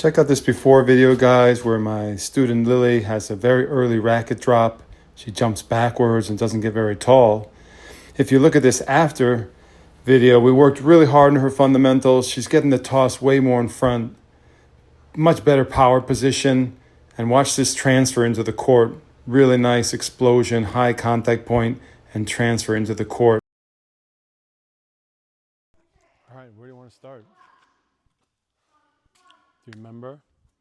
Check out this before video, guys, where my student Lily has a very early racket drop. She jumps backwards and doesn't get very tall. If you look at this after video, we worked really hard on her fundamentals. She's getting the toss way more in front, much better power position, and watch this transfer into the court. Really nice explosion, high contact point, and transfer into the court. All right, where do you want to start? Do you remember?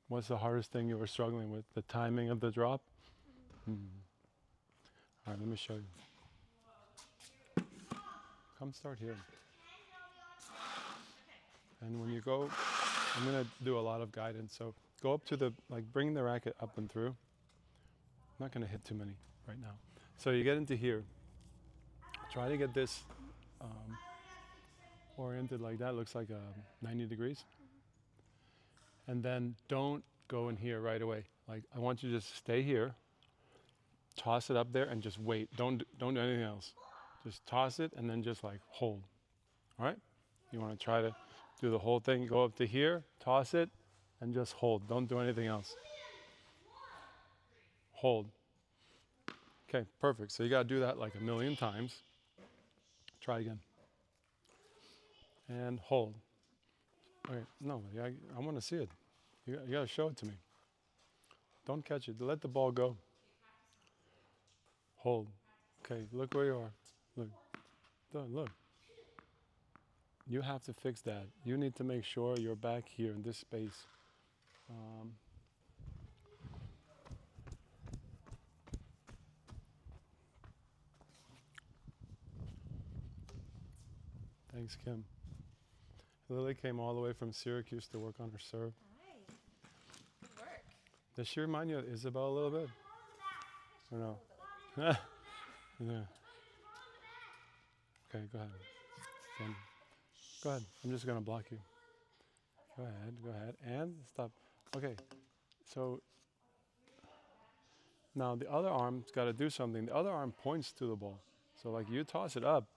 What's the hardest thing you were struggling with? The timing of the drop? All right, let me show you. Come start here. And when you go, I'm going to do a lot of guidance. So go up to the, bring the racket up and through. I'm not going to hit too many right now. So you get into here. Try to get this oriented like that. Looks like 90 degrees. And then don't go in here right away. Like, I want you to just stay here, toss it up there, and just wait. Don't do anything else. Just toss it and then just hold. All right? You want to try to do the whole thing. Go up to here, toss it, and just hold. Don't do anything else. Hold. Okay, perfect. So you got to do that like a million times. Try again. And hold. Okay, no, I want to see it. You got to show it to me. Don't catch it. Let the ball go. Hold. Okay, look where you are. Look. Look. You have to fix that. You need to make sure you're back here in this space. Thanks, Kim. Lily came all the way from Syracuse to work on her serve. Nice. Good work. Does she remind you of Isabel a little bit? Or no? Yeah. Okay, go ahead. Stand. Go ahead. I'm just going to block you. Go ahead. And stop. Okay. So now the other arm's got to do something. The other arm points to the ball. So you toss it up,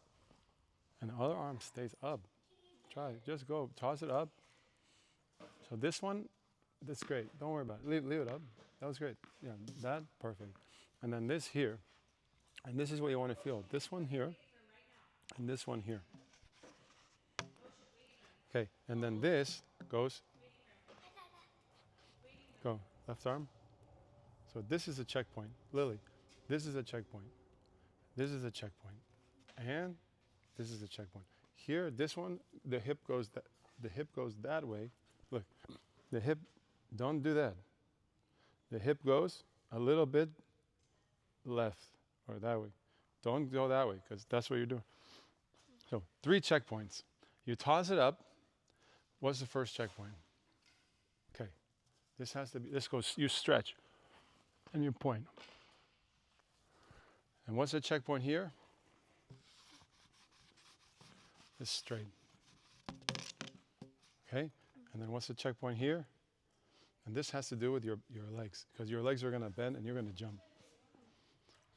and the other arm stays up. Try it. Just go. Toss it up. So this one, that's great. Don't worry about it. Leave it up. That was great. Yeah, that, perfect. And then this here. And this is what you want to feel. This one here, and this one here. Okay, and then this goes. Go. Left arm. So this is a checkpoint. Lily, this is a checkpoint. This is a checkpoint. And this is a checkpoint. Here, this one, the hip goes that way. Look, the hip, don't do that. The hip goes a little bit left or that way. Don't go that way because that's what you're doing. So 3 checkpoints. You toss it up. What's the first checkpoint? Okay. This has to be, this goes, you stretch and you point. And what's the checkpoint here? It's straight. Okay? And then what's the checkpoint here? And this has to do with your legs, because your legs are going to bend and you're going to jump.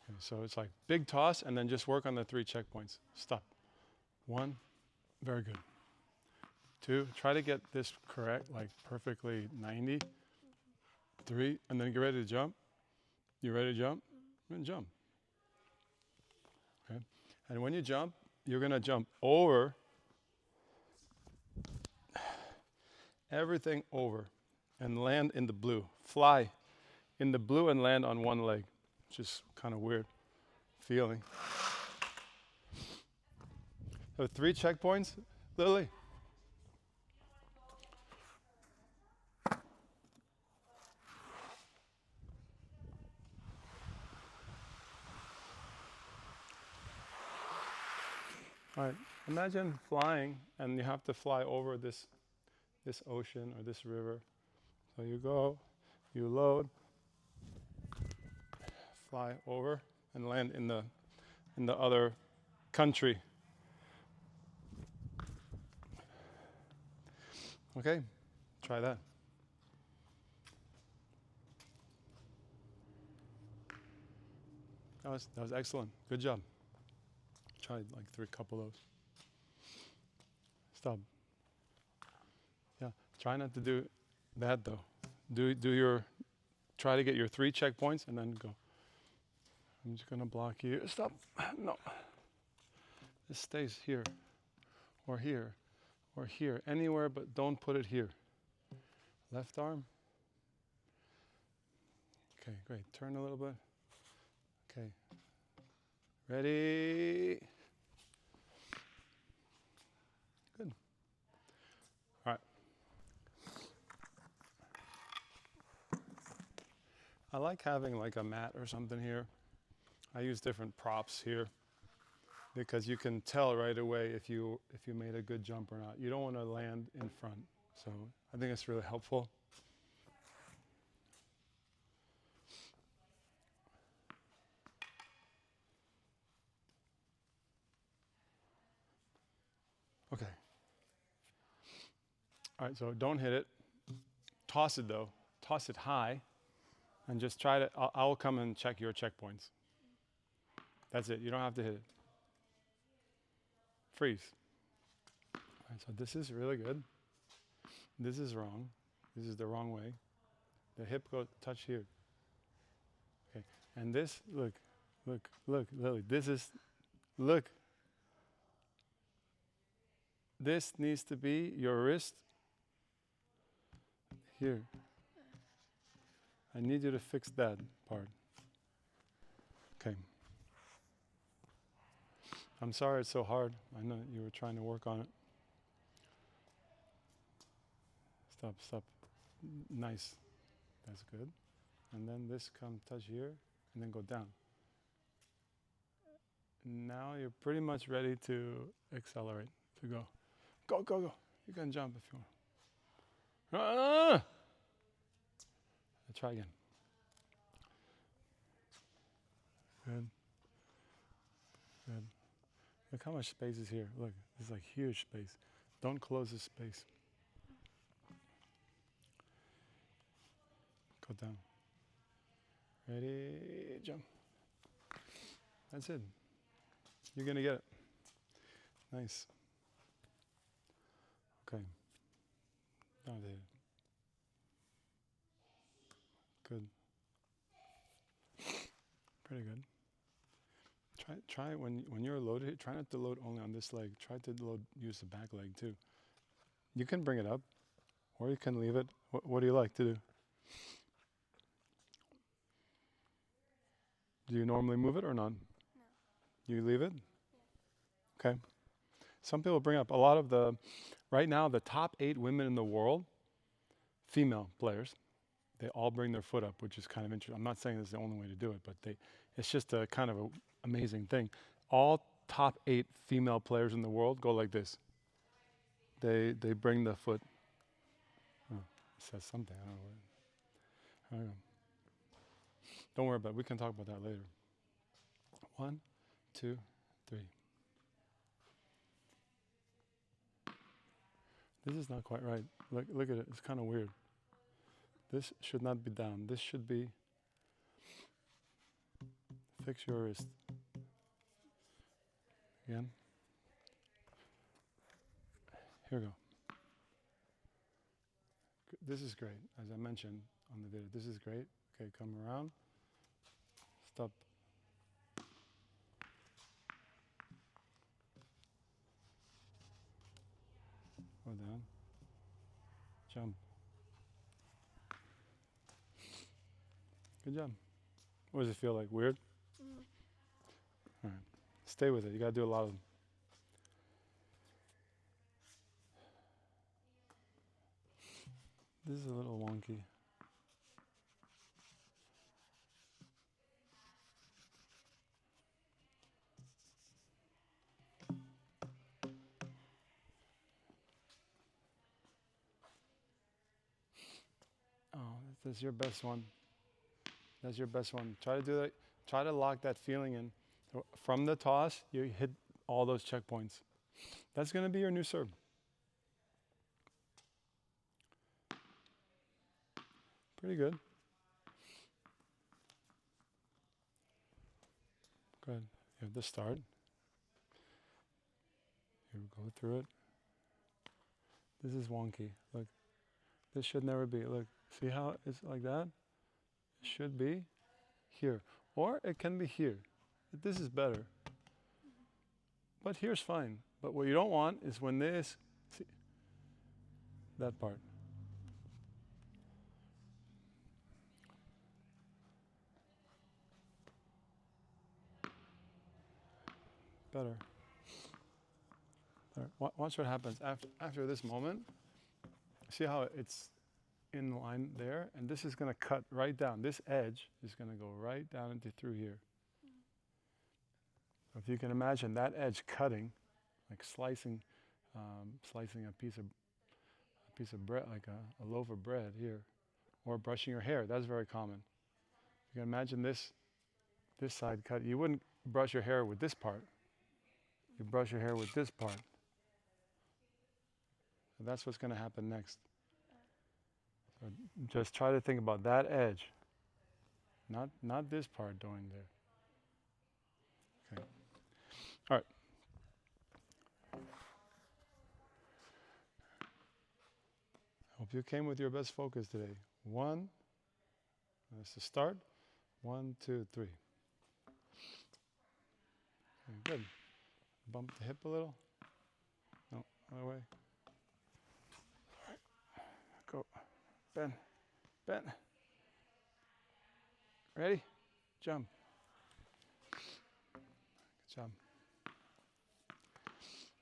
Okay, so it's like big toss and then just work on the 3 checkpoints. Stop. 1, very good. 2, try to get this correct, perfectly 90. 3, and then get ready to jump. You ready to jump? And jump. Okay? And when you jump, you're going to jump over, everything over, and land in the blue. Fly in the blue and land on one leg. Just kind of weird feeling. So 3 checkpoints, Lily. All right, imagine flying and you have to fly over this ocean or this river. So you go, you load, fly over and land in the other country. Okay, try that. That was excellent. Good job. Try a couple of those. Stop. Yeah, try not to do That though. Try to get your 3 checkpoints and then go. I'm just gonna block you. Stop. No. This stays here, or here, or here. Anywhere, but don't put it here. Left arm. Okay, great. Turn a little bit. Okay. Ready? Good. All right. I like having like a mat or something here. I use different props here because you can tell right away if you made a good jump or not. You don't want to land in front. So I think it's really helpful. Okay. All right, so don't hit it. Toss it though. Toss it high and just try to, I'll come and check your checkpoints. That's it. You don't have to hit it. Freeze. All right, so this is really good. This is wrong. This is the wrong way. The hip goes touch here. Okay. And this, look, Lily. Look. This needs to be your wrist here. I need you to fix that part. Okay. I'm sorry it's so hard. I know you were trying to work on it. Stop. Nice. That's good. And then this come touch here and then go down. Now you're pretty much ready to accelerate, to go. Go. You can jump if you want. Try again. Good. Look how much space is here. Look, this is like huge space. Don't close this space. Go down. Ready, jump. That's it. You're gonna get it. Nice. Okay. Down there. Good. Pretty good. Try when you're loaded. Try not to load only on this leg. Try to use the back leg too. You can bring it up, or you can leave it. What do you like to do? Do you normally move it or not? No. You leave it? Yeah. Okay. Some people bring up a lot of right now the top 8 women in the world, female players, they all bring their foot up, which is kind of interesting. I'm not saying this is the only way to do it, but it's just a kind of an amazing thing. All top 8 female players in the world go like this. They bring the foot. Oh, it says something. I don't know. Don't worry about it. We can talk about that later. 1, 2, 3. This is not quite right. Look at it. It's kind of weird. This should not be down. This should be. Fix your wrist. Again. Here we go. This is great, as I mentioned on the video. This is great. Okay, come around. Stop. Go down. Jump. Good job. What does it feel like? Weird? All right. Stay with it. You got to do a lot of them. This is a little wonky. Oh, that's your best one. That's your best one. Try to do that. Try to lock that feeling in. So from the toss, you hit all those checkpoints. That's going to be your new serve. Pretty good. Good. You have the start. You go through it. This is wonky. Look. This should never be. Look, see how it's like that? It should be here. Or it can be here. This is better. But here's fine. But what you don't want is when this, see, that part. Better. Watch what happens after this moment. See how it's in line there? And this is going to cut right down. This edge is going to go right down into through here. So if you can imagine that edge cutting, like slicing a piece of bread, like a loaf of bread here, or brushing your hair. That's very common. You can imagine this side cut. You wouldn't brush your hair with this part. You brush your hair with this part. So that's what's going to happen next. So just try to think about that edge, not this part going there. Okay. All right. Hope you came with your best focus today. 1. That's the start. 1, 2, 3. Okay, good. Bump the hip a little. No, other way. All right. Go. Bend. Bend. Ready? Jump. Good job.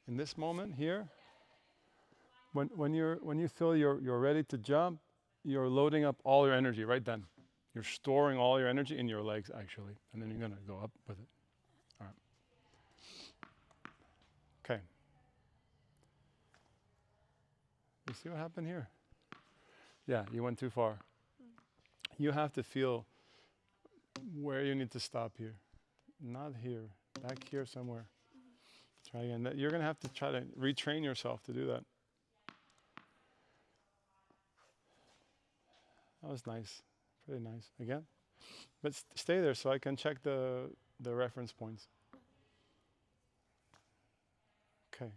In this moment here, when you feel you're ready to jump, you're loading up all your energy right then. You're storing all your energy in your legs actually, and then you're gonna go up with it. All right. Okay. You see what happened here? Yeah, you went too far. You have to feel where you need to stop here. Not here. Back here somewhere. Try again. You're going to have to try to retrain yourself to do that. That was nice. Pretty nice. Again. But stay there so I can check the reference points. Okay.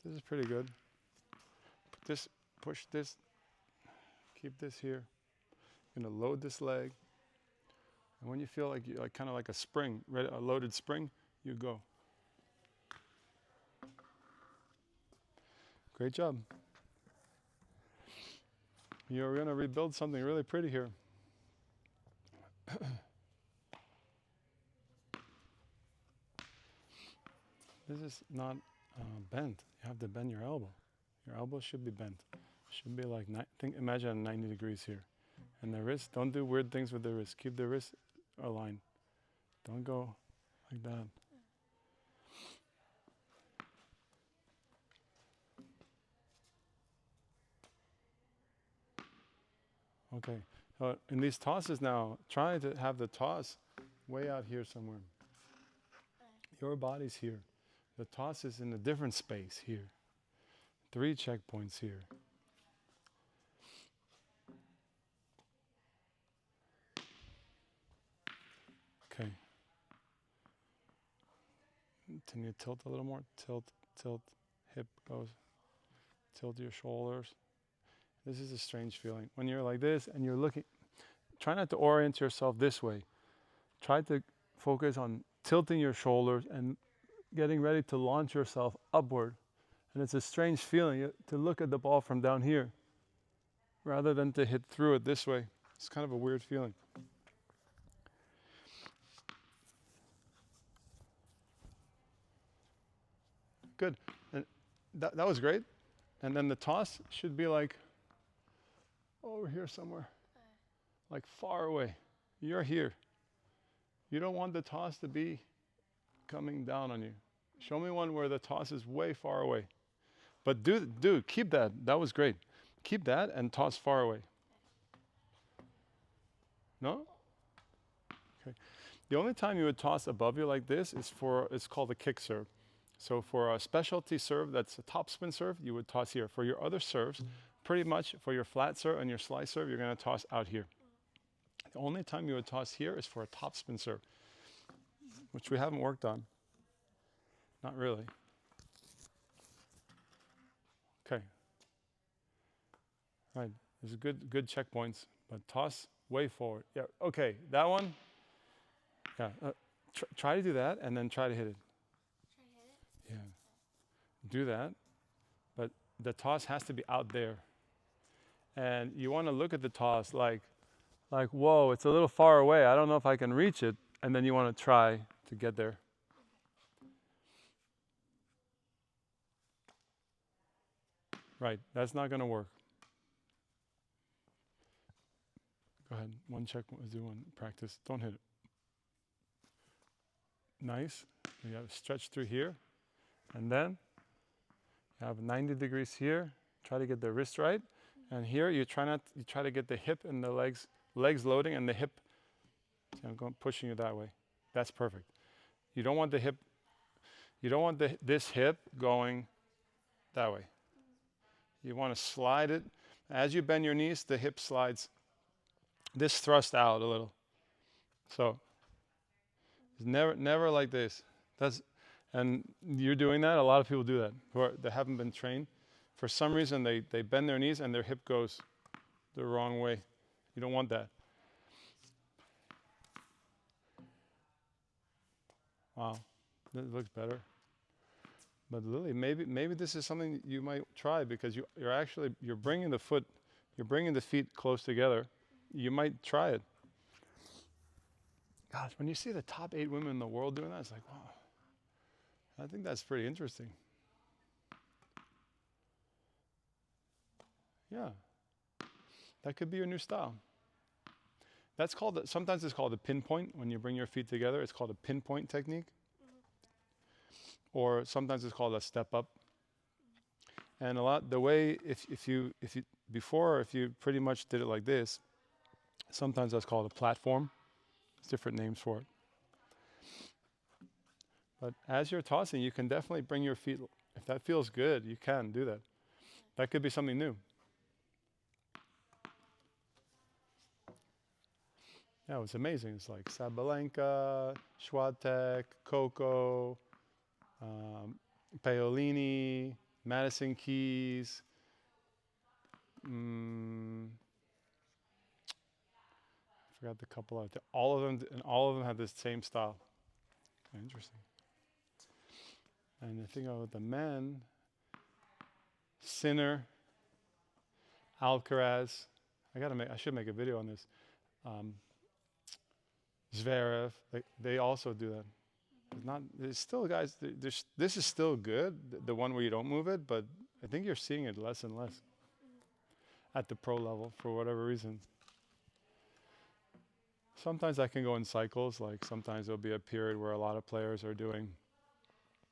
This is pretty good. Push this. Keep this here. You're going to load this leg. And when you feel like you're kind of like a spring, a loaded spring, you go. Great job. You're going to rebuild something really pretty here. This is not bent. You have to bend your elbow. Your elbow should be bent. Should be like, imagine 90 degrees here. And the wrist, don't do weird things with the wrist. Keep the wrist aligned. Don't go like that. Okay, so in these tosses now, try to have the toss way out here somewhere. Your body's here. The toss is in a different space here. 3 checkpoints here. Okay. Can you tilt a little more? Tilt, hip goes. Tilt your shoulders. This is a strange feeling. When you're like this and you're looking, try not to orient yourself this way. Try to focus on tilting your shoulders and getting ready to launch yourself upward. And it's a strange feeling to look at the ball from down here rather than to hit through it this way. It's kind of a weird feeling. Good. And that was great. And then the toss should be like over here somewhere. Like far away. You're here. You don't want the toss to be coming down on you. Show me one where the toss is way far away. But keep that. That was great. Keep that and toss far away. No? Okay. The only time you would toss above you like this is it's called a kick serve. So for a specialty serve that's a topspin serve, you would toss here. For your other serves, pretty much for your flat serve and your slice serve, you're going to toss out here. The only time you would toss here is for a topspin serve, which we haven't worked on. Not really. Okay. Right. There's good checkpoints, but toss way forward. Yeah. Okay. That one. Yeah. Try to do that, and then try to hit it. Try to hit it? Yeah. Do that, but the toss has to be out there, and you want to look at the toss like, whoa, it's a little far away. I don't know if I can reach it, and then you want to try to get there. Right. That's not going to work. Go ahead. One check. Let's do one. Practice. Don't hit it. Nice. You have to stretch through here, and then you have 90 degrees here. Try to get the wrist right, and here you try to get the hip and the legs loading, and the hip. See, I'm going pushing you that way. That's perfect. You don't want the hip. You don't want this hip going that way. You want to slide it. As you bend your knees, the hip slides. This thrust out a little. So it's never like this. And you're doing that. A lot of people do that that haven't been trained. For some reason, they bend their knees and their hip goes the wrong way. You don't want that. Wow, that looks better. But Lily, maybe this is something you might try, because you're bringing the feet close together. You might try it. Gosh, when you see the top 8 women in the world doing that, it's like, wow. I think that's pretty interesting. Yeah, that could be your new style. That's sometimes it's called a pinpoint. When you bring your feet together, it's called a pinpoint technique. Or sometimes it's called a step up. And the way, if you pretty much did it like this, sometimes that's called a platform. There's different names for it. But as you're tossing, you can definitely bring your feet. If that feels good, you can do that. That could be something new. Yeah, it's amazing. It's like Sabalenka, Schwatek, Coco, Paolini, Madison Keys. I forgot the couple out there. All of them have this same style. Interesting. And the thing about the men, Sinner, Alcaraz. I should make a video on this. Zverev. They also do that. There's still guys. This is still good. The one where you don't move it, but I think you're seeing it less and less at the pro level for whatever reason. Sometimes that can go in cycles. Like sometimes there'll be a period where a lot of players are doing.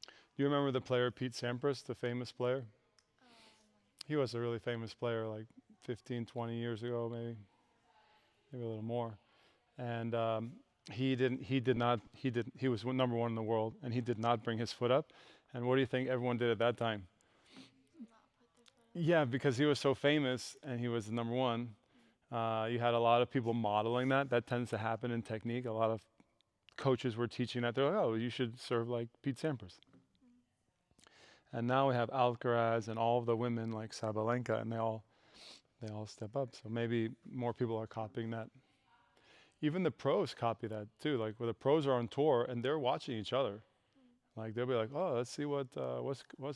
Do you remember the player Pete Sampras, the famous player? He was a really famous player like 15, 20 years ago, maybe a little more. And he was number 1 in the world, and he did not bring his foot up. And what do you think everyone did at that time? Yeah, because he was so famous and he was the number 1. You had a lot of people modeling that. That tends to happen in technique. A lot of coaches were teaching that. They're like, oh, you should serve like Pete Sampras. And now we have Alcaraz and all of the women like Sabalenka, and they all step up. So maybe more people are copying that. Even the pros copy that too. Like where the pros are on tour and they're watching each other. Like they'll be like, oh, let's see what's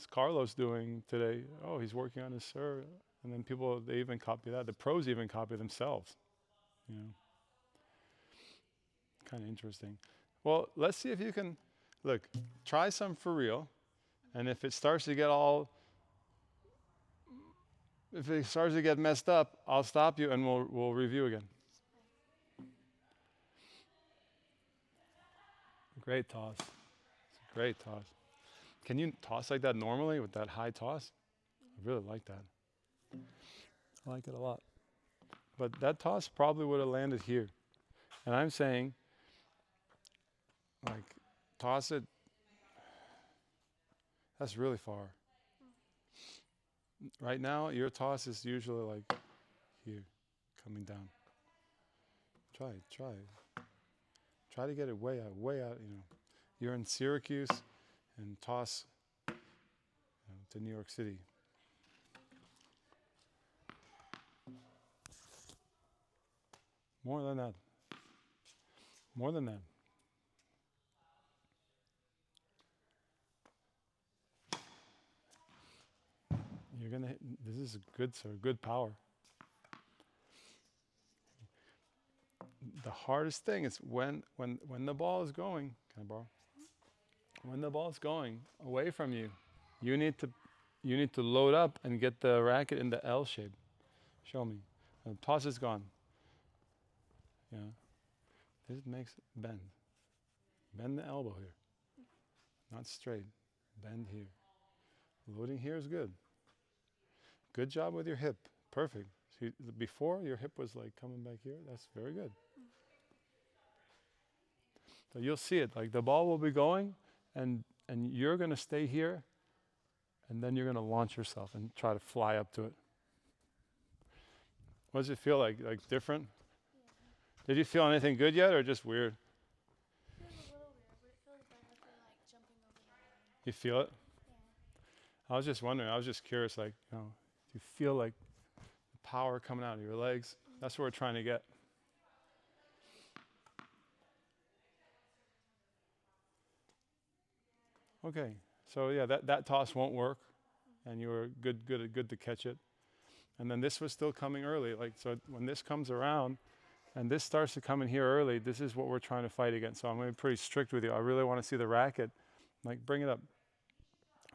Carlos doing today. Oh, he's working on his serve. And then they even copy that. The pros even copy themselves. You know, kind of interesting. Well, let's see if you can, try some for real. And if it starts to get messed up, I'll stop you and we'll review again. Great toss. It's a great toss. Can you toss like that normally with that high toss? I really like that. I like it a lot. But that toss probably would have landed here. And I'm saying, toss it. That's really far. Right now, your toss is usually like here, coming down. Try it. Try to get it way out, You're in Syracuse and toss to New York City. More than that. More than that. You're gonna hit, this is good, sir, good power. The hardest thing is when the ball is going, can I borrow? When the ball is going away from you, you need to load up and get the racket in the L shape. Show me. The toss is gone. Yeah. This makes bend. Bend the elbow here. Not straight. Bend here. Loading here is good. Good job with your hip. Perfect. See, before your hip was like coming back here. That's very good. So you'll see it. Like the ball will be going, and you're going to stay here, and then you're going to launch yourself and try to fly up to it. What does it feel like? Like different? Yeah. Did you feel anything good yet, or just weird? It feels a little weird, but it feels better for like jumping over the line. You feel it? Yeah. I was just wondering. I was just curious. Like, do you feel like the power coming out of your legs? That's what we're trying to get. Okay. So yeah, that toss won't work, and you were good to catch it. And then this was still coming early. Like, so when this comes around and this starts to come in here early, this is what we're trying to fight against. So I'm going to be pretty strict with you. I really want to see the racket. Like, bring it up.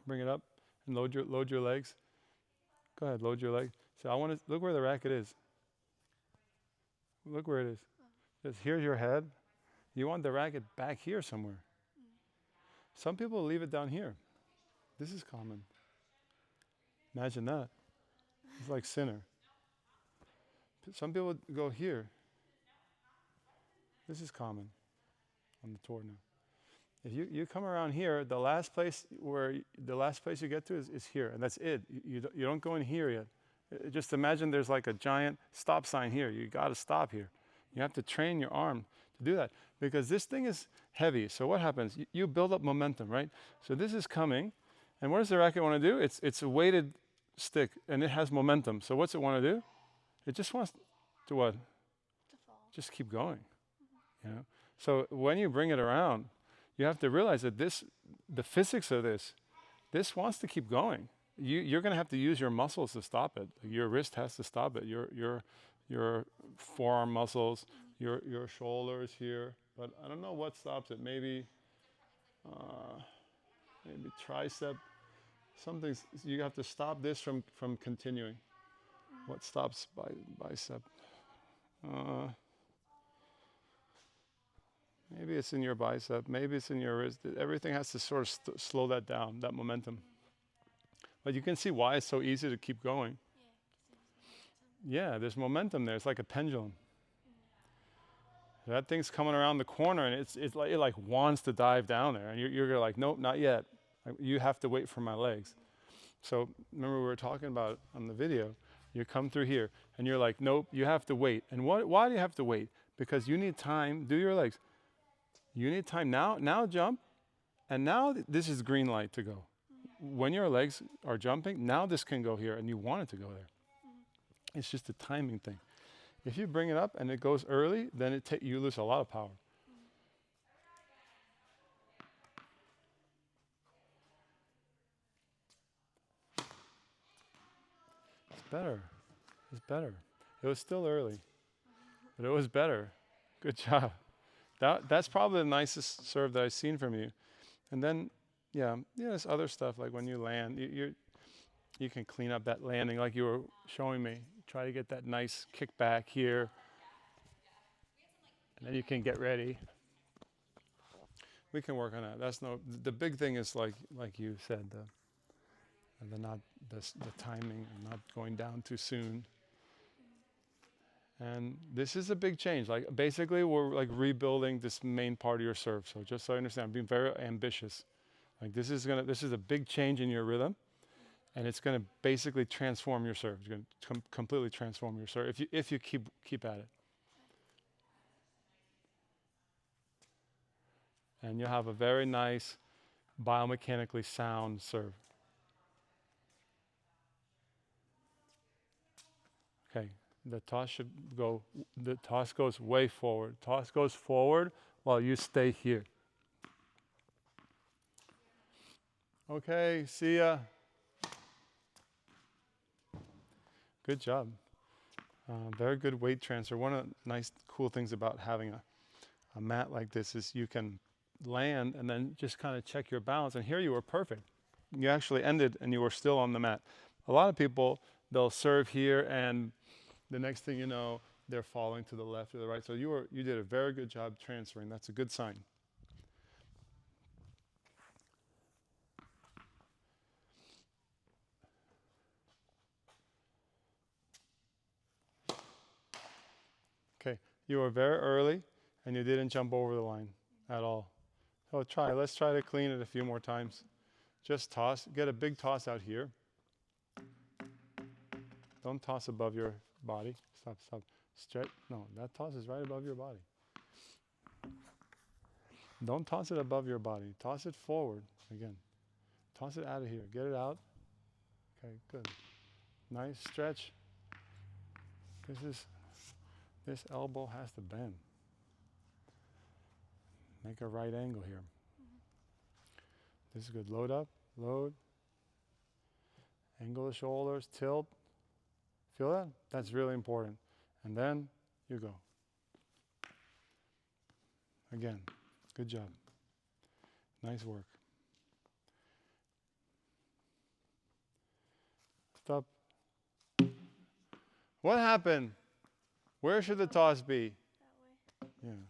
Bring it up and load your legs. Go ahead, load your leg. So I want to look where the racket is. Look where it is. Just here's your head. You want the racket back here somewhere. Some people leave it down here. This is common. Imagine that. It's like sinner. Some people go here. This is common on the tour now. If you come around here, the last place you get to is here, and that's it. You don't go in here yet. Just imagine there's like a giant stop sign here. You got to stop here. You have to train your arm to do that because this thing is heavy. So what happens? You build up momentum, right? So this is coming, and what does the racket want to do? It's a weighted stick, and it has momentum. So what's it want to do? It just wants to what? To fall. Just keep going. You know. So when you bring it around, you have to realize that the physics of this wants to keep going. You're going to have to use your muscles to stop it. Your wrist has to stop it. Your forearm muscles, your shoulders here. But I don't know what stops it. Maybe tricep. Something you have to stop this from continuing. What stops bicep? Maybe it's in your bicep. Maybe it's in your wrist. Everything has to sort of slow that down, that momentum. But you can see why it's so easy to keep going. Yeah, there's momentum there. It's like a pendulum. That thing's coming around the corner, and it like wants to dive down there, and you're like, nope, not yet. You have to wait for my legs. So remember we were talking about on the video, you come through here and you're like, nope, you have to wait. And why do you have to wait? Because you need time, do your legs. You need time now jump, and now this is green light to go. When your legs are jumping, now this can go here and you want it to go there. It's just a timing thing. If you bring it up and it goes early, then you lose a lot of power. Better. It's better. It was still early, but it was better. Good job. That's probably the nicest serve that I've seen from you. And then, there's other stuff like when you land, you can clean up that landing like you were showing me. Try to get that nice kick back here, and then you can get ready. We can work on that. The big thing is like you said, the timing and not going down too soon. And this is a big change. Like basically we're like rebuilding this main part of your serve. So just so I understand, I'm being very ambitious. Like this is a big change in your rhythm, and it's gonna basically transform your serve. It's gonna completely transform your serve if you keep at it. And you'll have a very nice biomechanically sound serve. Okay, The toss should go, the toss goes way forward. Toss goes forward while you stay here. Okay, see ya. Good job. Very good weight transfer. One of the nice, cool things about having a mat like this is you can land and then just kind of check your balance. And here you were perfect. You actually ended and you were still on the mat. A lot of people, they'll serve here and the next thing you know, they're falling to the left or the right. So you did a very good job transferring. That's a good sign. Okay, you were very early and you didn't jump over the line at all. So let's try to clean it a few more times. Just toss, get a big toss out here. Don't toss above your body. Stop, stop. Stretch, no, that toss is right above your body. Don't toss it above your body. Toss it forward, again. Toss it out of here, get it out. Okay, good. Nice stretch. This elbow has to bend. Make a right angle here. This is good. Load up, load. Angle the shoulders, tilt. Feel that? That's really important. And then you go. Again, good job. Nice work. Stop. What happened? Where should the toss be? That way. Yeah.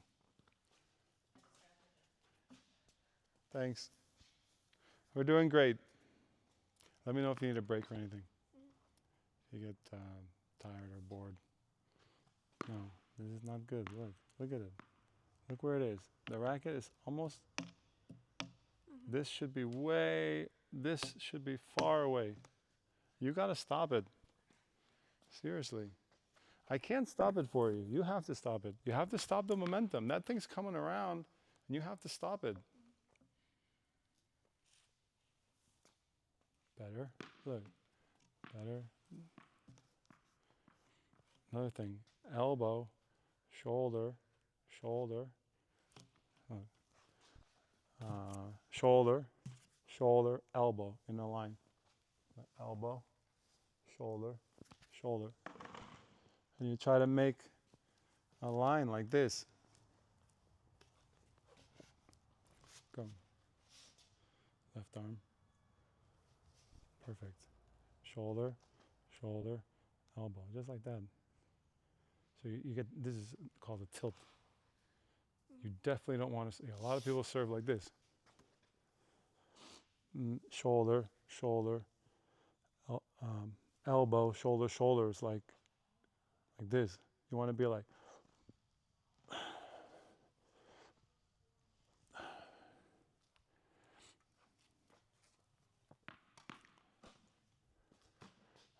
Thanks. We're doing great. Let me know if you need a break or anything. If you get tired or bored. No, this is not good. Look at it. Look where it is. The racket is almost, this should be far away. You got to stop it. Seriously. I can't stop it for you. You have to stop it. You have to stop the momentum. That thing's coming around and you have to stop it. Better. Look. Better. Another thing. Elbow, shoulder, shoulder, shoulder, shoulder, elbow in a line. Elbow, shoulder, shoulder. And you try to make a line like this. Go. Left arm. Perfect. Shoulder, shoulder, elbow. Just like that. So you get, this is called a tilt. You definitely don't want to, a lot of people serve like this. Shoulder, shoulder, elbow, shoulder, shoulders, like this. You want to be like,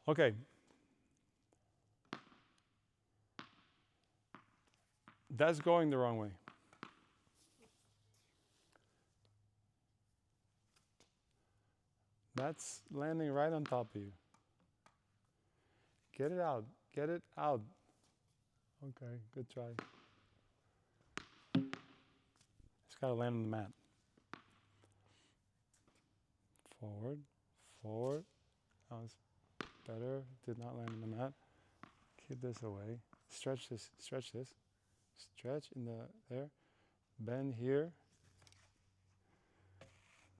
okay. That's going the wrong way. That's landing right on top of you. Get it out. Get it out. Okay, good try. It's got to land on the mat. Forward, forward. That was better. Did not land on the mat. Keep this away. Stretch this, stretch this. Stretch in there. Bend here.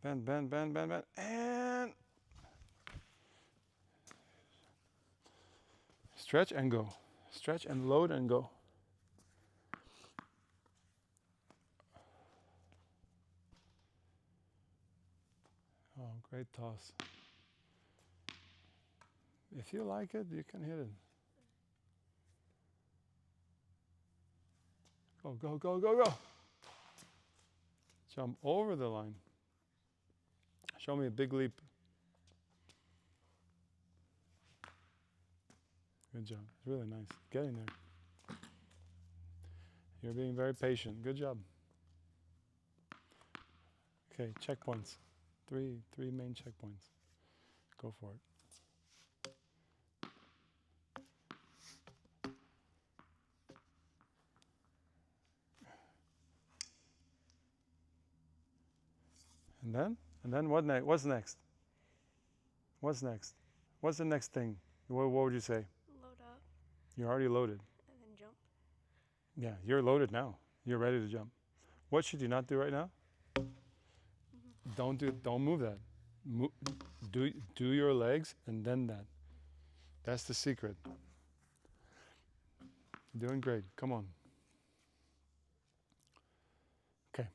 Bend, bend, bend, bend, bend. And stretch and go. Stretch and load and go. Oh, great toss. If you like it, you can hit it. Go, go, go, go, go. Jump over the line. Show me a big leap. Good job. It's really nice. Getting there. You're being very patient. Good job. Okay, checkpoints. Three main checkpoints. Go for it. And then what next? What's next? What's next? What's the next thing? What would you say? Load up You're already loaded. and then jump. Yeah, you're loaded now. You're ready to jump. What should you not do right now? Don't move that. Do your legs and then that. That's the secret. You're doing great. Come on. Okay.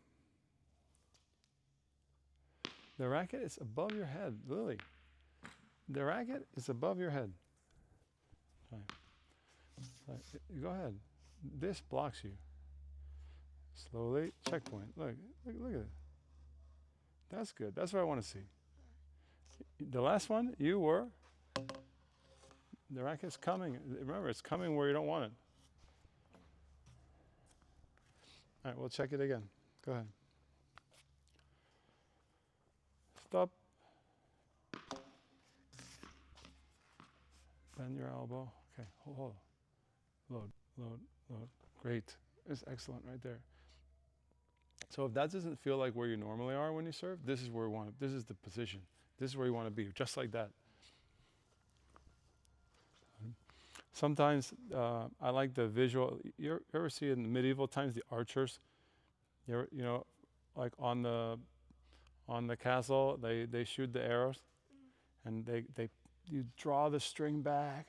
The racket is above your head, Lily. The racket is above your head. Right. Go ahead. This blocks you. Slowly, checkpoint. Look at it. That's good. That's what I want to see. The last one, you were. The racket's coming. Remember, it's coming where you don't want it. All right, we'll check it again. Go ahead. Stop. Bend your elbow. Okay, hold. Load. Great. It's excellent right there. So if that doesn't feel like where you normally are when you serve, this is where you want to, this is the position. This is where you want to be, just like that. Sometimes I like the visual. You ever see in the medieval times the archers? You know, like on the castle, they shoot the arrows, and you draw the string back,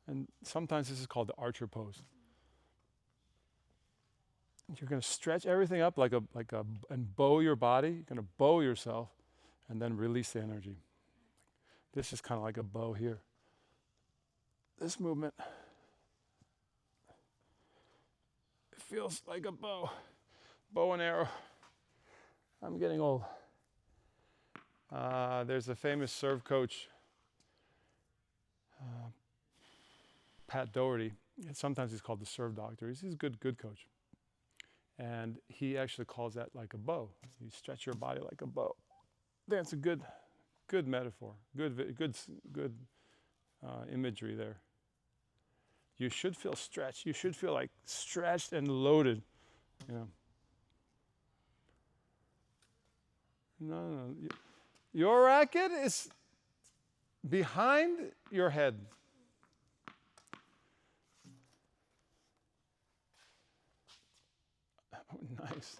and sometimes this is called the archer pose. You're going to stretch everything up and bow your body. You're going to bow yourself, and then release the energy. This is kind of like a bow here. This movement, it feels like a bow and arrow. I'm getting old. There's a famous serve coach, Pat Doherty. Sometimes he's called the serve doctor. He's a good coach. And he actually calls that like a bow. You stretch your body like a bow. That's a good metaphor. Good imagery there. You should feel stretched. You should feel like stretched and loaded. You know. No. Your racket is behind your head. Oh, nice.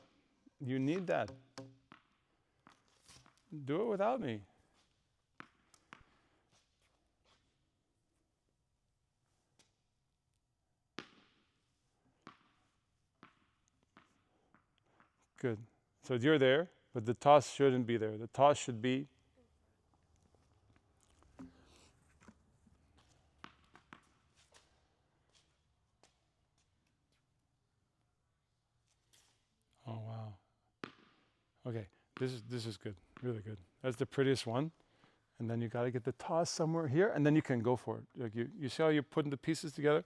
You need that. Do it without me. Good. So you're there, but the toss shouldn't be there. The toss should be oh wow. Okay, this is good, really good. That's the prettiest one, and then you got to get the toss somewhere here, and then you can go for it. Like you see how you're putting the pieces together.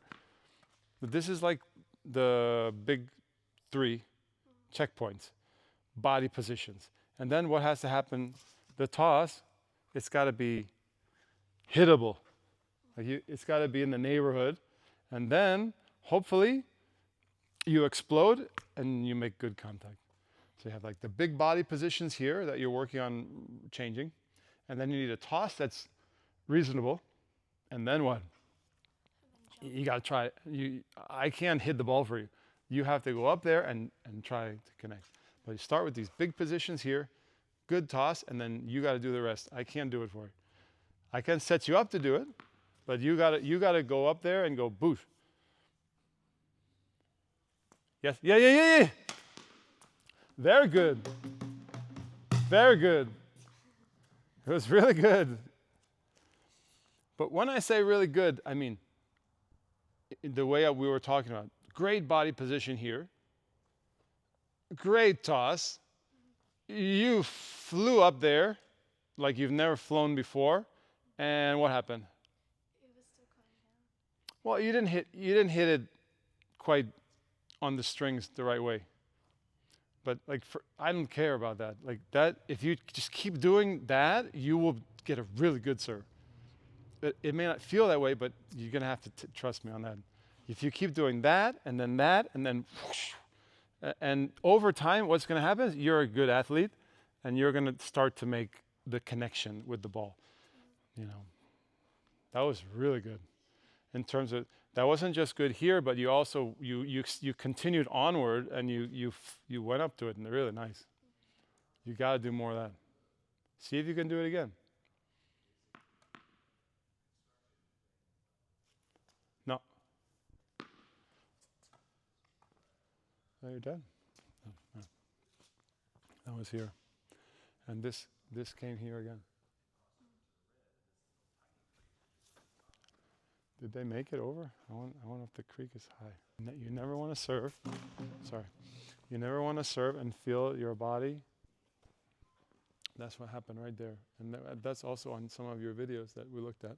But this is like the big 3 checkpoints, body positions, and then what has to happen? The toss, it's got to be hittable. Like it's got to be in the neighborhood, and then hopefully you explode and you make good contact. So you have like the big body positions here that you're working on changing, and then you need a toss that's reasonable, and then what? You got to try it. I can't hit the ball for you. You have to go up there and try to connect. But you start with these big positions here, good toss, and then you got to do the rest. I can't do it for you. I can set you up to do it, but you got to go up there and go boosh. Yes. Yeah. Very good. Very good. It was really good. But when I say really good, I mean the way we were talking about. Great body position here. Great toss. You flew up there like you've never flown before. And what happened? It was still coming down. Well, you didn't hit it quite on the strings the right way. But I don't care about that. Like that, if you just keep doing that, you will get a really good serve. It may not feel that way, but you're gonna have to trust me on that. If you keep doing that, and then whoosh, and over time, what's gonna happen is you're a good athlete, and you're going to start to make the connection with the ball. You know, that was really good. In terms of, that wasn't just good here, but you also you continued onward and you went up to it, and really nice. You got to do more of that. See if you can do it again. No. No, you're dead. No, no. That was here, and this came here again. Did they make it over? I wonder if the creek is high. You never want to serve. Sorry. You never want to serve and feel your body. That's what happened right there. And that's also on some of your videos that we looked at.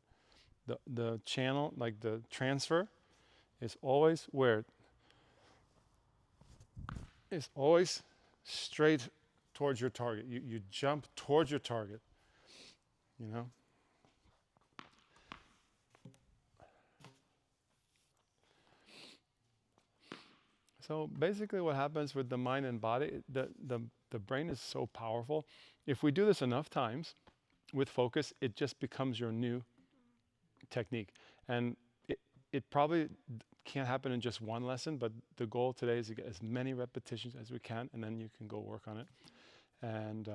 The channel, like the transfer, is always where? It's always straight towards your target. You jump towards your target, you know? So basically what happens with the mind and body, the brain is so powerful. If we do this enough times with focus, it just becomes your new technique. And it probably can't happen in just one lesson, but the goal today is to get as many repetitions as we can, and then you can go work on it. And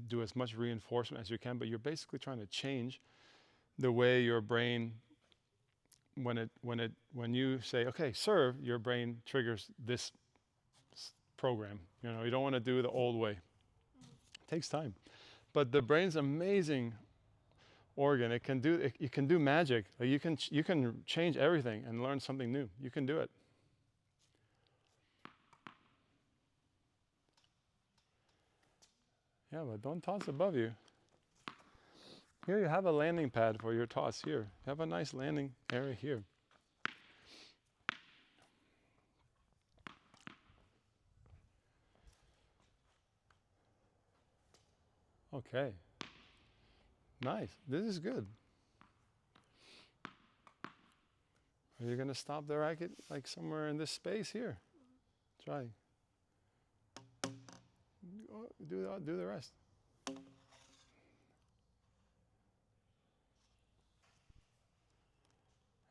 do as much reinforcement as you can, but you're basically trying to change the way your brain, when you say, okay, serve, your brain triggers this program. You know, you don't want to do it the old way. It takes time. But the brain's amazing organ. It can do magic. Like you can change everything and learn something new. You can do it. Yeah, but don't toss above you. Here you have a landing pad for your toss here. You have a nice landing area here. Okay. Nice. This is good. Are you going to stop the racket like somewhere in this space here? Try. Do the rest.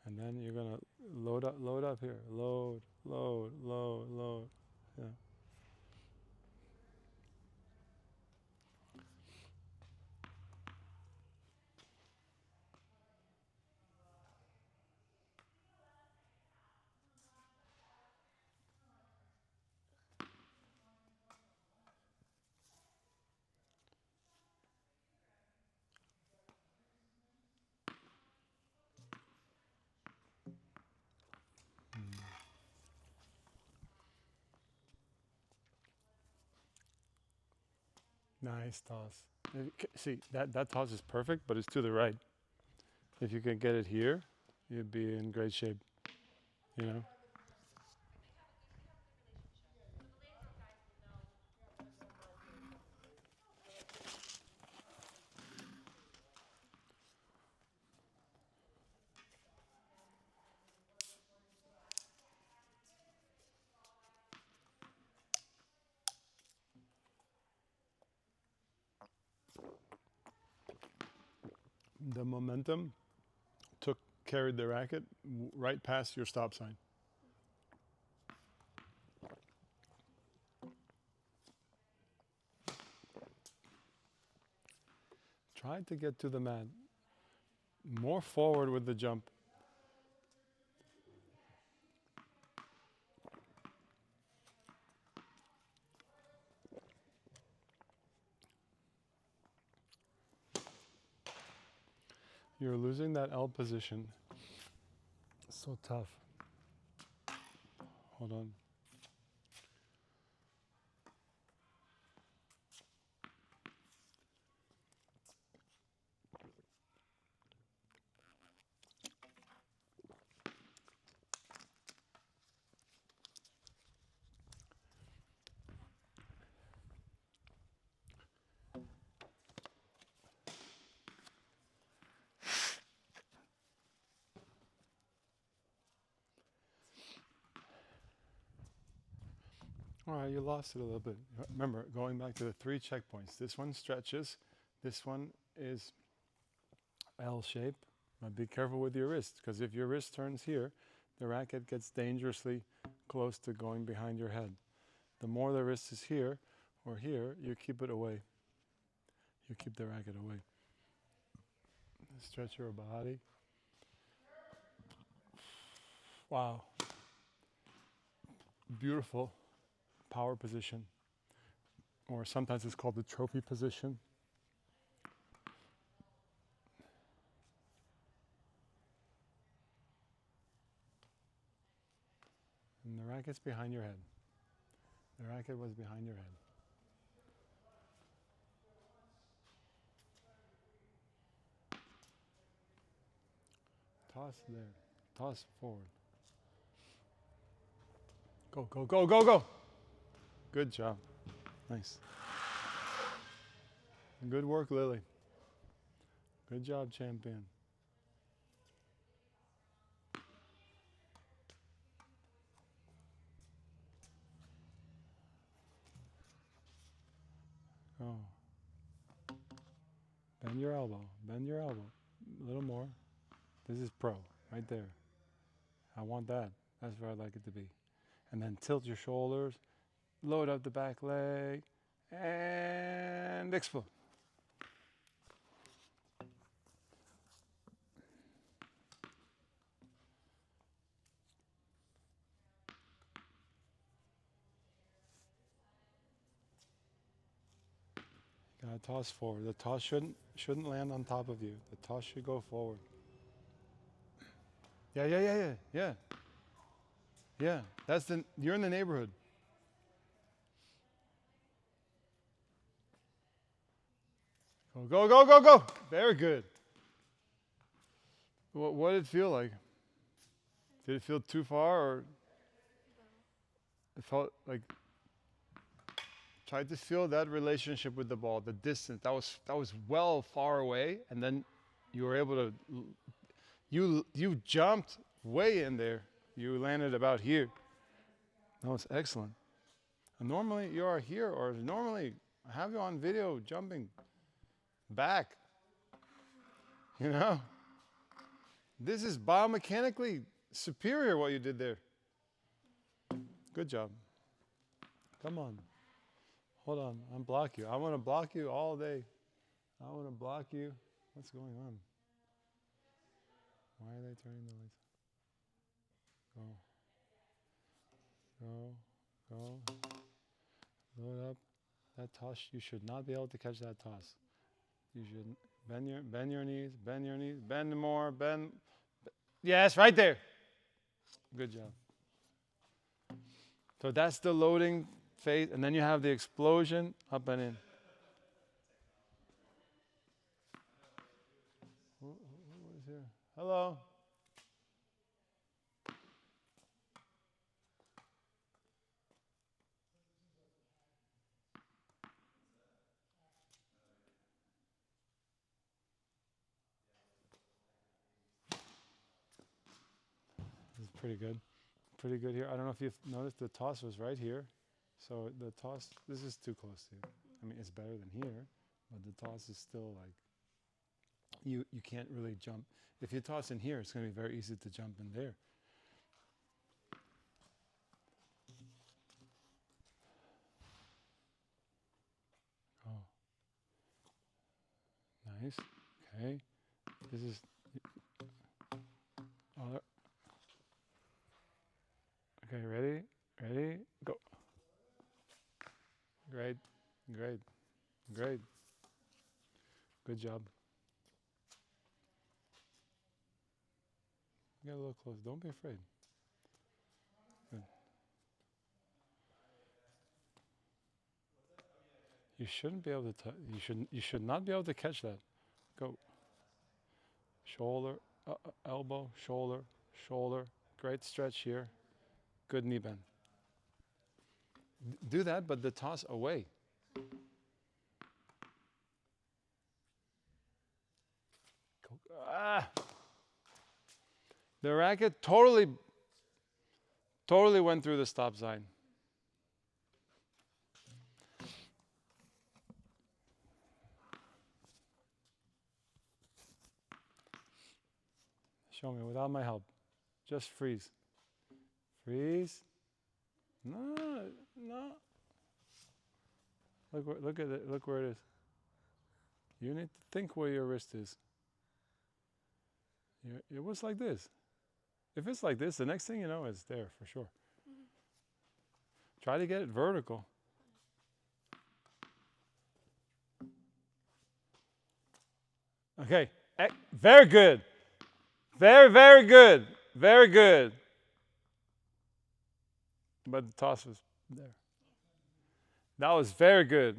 And then you're going to load up here. Load. Yeah. Nice toss. See, that toss is perfect, but it's to the right. If you can get it here, you'd be in great shape, you know? The momentum carried the racket right past your stop sign. Try to get to the mat. More forward with the jump. You're losing that L position. So tough. Hold on. All right, you lost it a little bit. Remember, going back to the 3 checkpoints. This one stretches. This one is L shape. But be careful with your wrist, because if your wrist turns here, the racket gets dangerously close to going behind your head. The more the wrist is here or here, you keep it away. You keep the racket away. Stretch your body. Wow. Beautiful power position. Or sometimes it's called the trophy position. And the racket's behind your head. The racket was behind your head. Toss there. Toss forward. Go, go, go, go, go. Good job. Nice. Good work, Lily. Good job, champion. Oh. Bend your elbow. Bend your elbow. A little more. This is pro, right there. I want that. That's where I'd like it to be. And then tilt your shoulders. Load up the back leg. And explode. Gotta toss forward. The toss shouldn't land on top of you. The toss should go forward. Yeah. Yeah. You're in the neighborhood. Go, go, go, go, go. Very good. What did it feel like? Did it feel too far, or it felt like? Try to feel that relationship with the ball, the distance. That was well far away, and then you were able to. You jumped way in there. You landed about here. That was excellent. And normally you are here, or normally I have you on video jumping back. You know, this is biomechanically superior what you did there. Good job. Come on. Hold on, I'm block you. I want to block you all day. I want to block you. What's going on? Why are they turning the lights? Go. Load up. That toss, you should not be able to catch that toss. You should bend your knees, bend more, bend. Yes, right there. Good job. So that's the loading phase, and then you have the explosion up and in. Who is here? Hello. This is pretty good. Pretty good here. I don't know if you've noticed the toss was right here. So the toss, this is too close to you. I mean, it's better than here, but the toss is still like, you can't really jump. If you toss in here, it's going to be very easy to jump in there. Oh. Nice. Okay. This is, okay, ready, go. Great. Good job. Get a little close. Don't be afraid. Good. You shouldn't be able to. You should not be able to catch that. Go. Shoulder, elbow, shoulder. Great stretch here. Good knee bend. Do that, but the toss away. The racket totally went through the stop sign. Show me without my help. Just freeze. Freeze. No, no. Look at it. Look where it is. You need to think where your wrist is. It was like this. If it's like this, the next thing you know, it's there for sure. Try to get it vertical. Okay. Very good. Very, very good. Very good. But the toss was there. That was very good.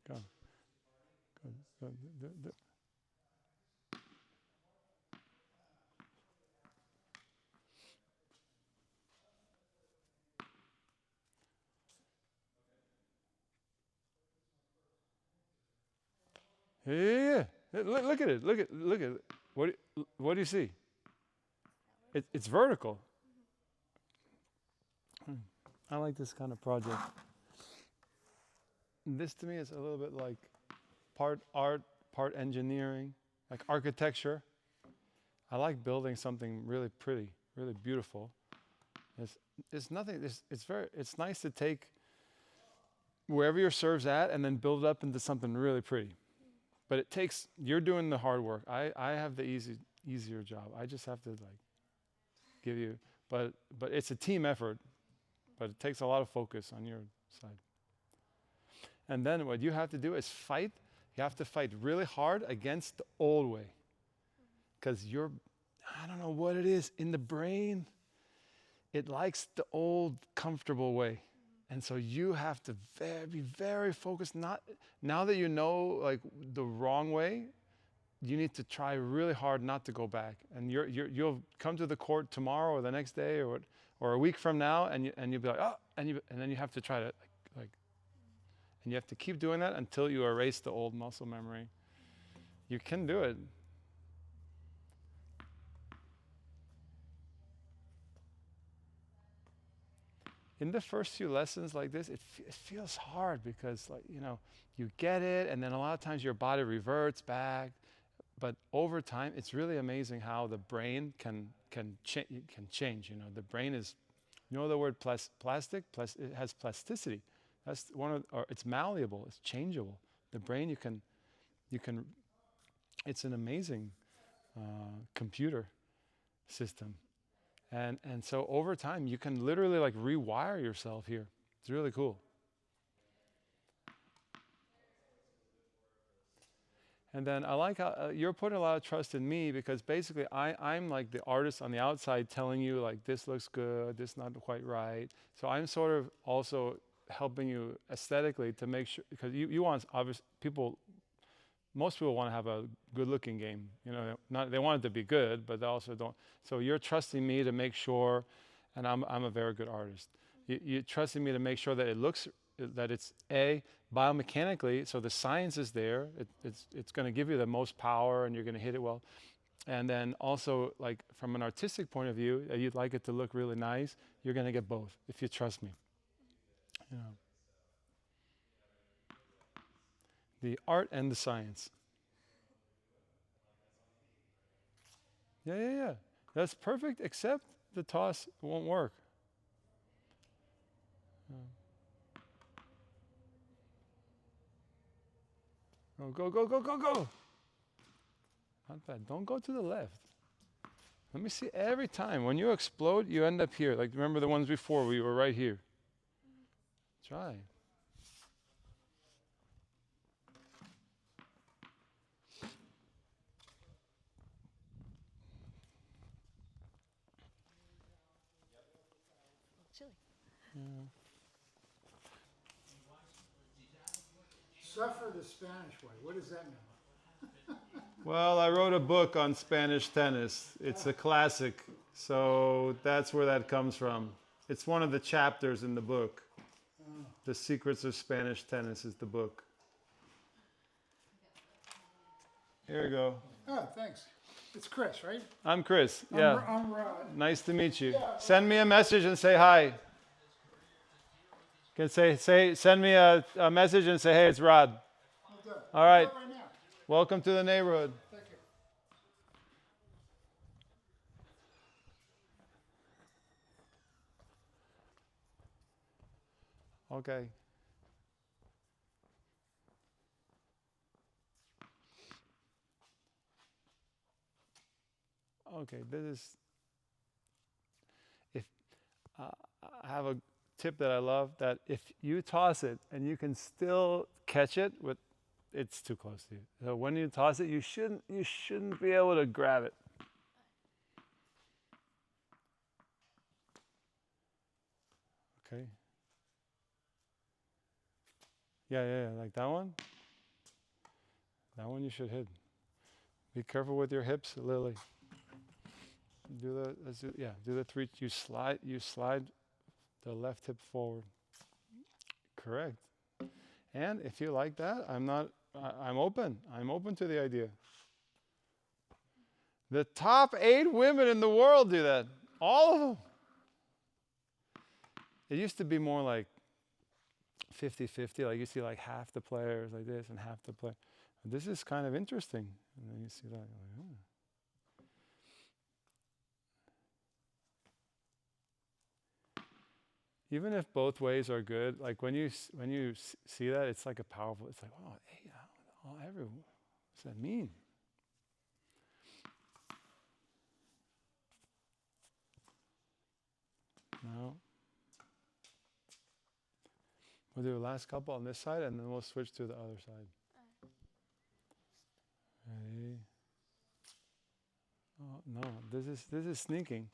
Go. Go. Yeah. Look at it. Look at it. What do you see? It's vertical. I like this kind of project. This to me is a little bit like part art, part engineering, like architecture. I like building something really pretty, really beautiful. It's nothing. It's nice to take wherever your serve's at and then build it up into something really pretty. But it takes, you're doing the hard work. I have the easier job. I just have to like give you, but it's a team effort, but it takes a lot of focus on your side. And then what you have to do is fight. You have to fight really hard against the old way. Because I don't know what it is in the brain. It likes the old comfortable way. And so you have to be very focused. Now that you know like the wrong way, you need to try really hard not to go back. And you'll come to the court tomorrow or the next day or a week from now, and you'll be like, oh, and then you have to try to and you have to keep doing that until you erase the old muscle memory. You can do it. In the first few lessons like this, it feels hard because you get it, and then a lot of times your body reverts back. But over time, it's really amazing how the brain can change. The brain is, the word plastic? It has plasticity. That's it's malleable. It's changeable. The brain, you can. It's an amazing computer system. And so over time, you can literally like rewire yourself here. It's really cool. And then I like how you're putting a lot of trust in me, because basically I'm like the artist on the outside telling you like this looks good, this not quite right. So I'm sort of also helping you aesthetically to make sure, because you want, obviously most people want to have a good looking game, they want it to be good, but they also don't. So you're trusting me to make sure, and I'm a very good artist. You're trusting me to make sure that it looks, that it's biomechanically, so the science is there. It's going to give you the most power, and you're going to hit it well. And then also, like from an artistic point of view, you'd like it to look really nice. You're going to get both if you trust me. The art and the science. Yeah. That's perfect, except the toss won't work. Oh, go. Not bad. Don't go to the left. Let me see. Every time when you explode, you end up here. Like, remember the ones before, we were right here. Try. Chili. Yeah. Suffer the Spanish way. What does that mean? Well, I wrote a book on Spanish tennis. It's a classic, so that's where that comes from. It's one of the chapters in the book. The Secrets of Spanish Tennis is the book. Here you go. Oh, thanks. It's Chris, right? I'm Chris. Yeah. I'm Rod. Nice to meet you. Yeah. Send me a message and say hi. Can send me a message and say, hey, it's Rod. I'll do it. All right. I'll do it right now. Welcome to the neighborhood. Thank you. Okay. Okay, this is, if I have a tip that I love, that if you toss it and you can still catch it, it's too close to you. So when you toss it, you shouldn't be able to grab it. Okay. Yeah, like that one. That one you should hit. Be careful with your hips, Lily. Do the three. You slide the left hip forward. Correct. And if you like that, I'm open. I'm open to the idea. The top 8 women in the world do that. All of them. It used to be more like 50-50. Like you see like half the players like this and half the play. This is kind of interesting. And then you see that. You're like, oh. Even if both ways are good, like when you see that, it's like a powerful. It's like, oh, hey, what's that mean? No. We'll do the last couple on this side, and then we'll switch to the other side. Ready? Oh, no, this is sneaking.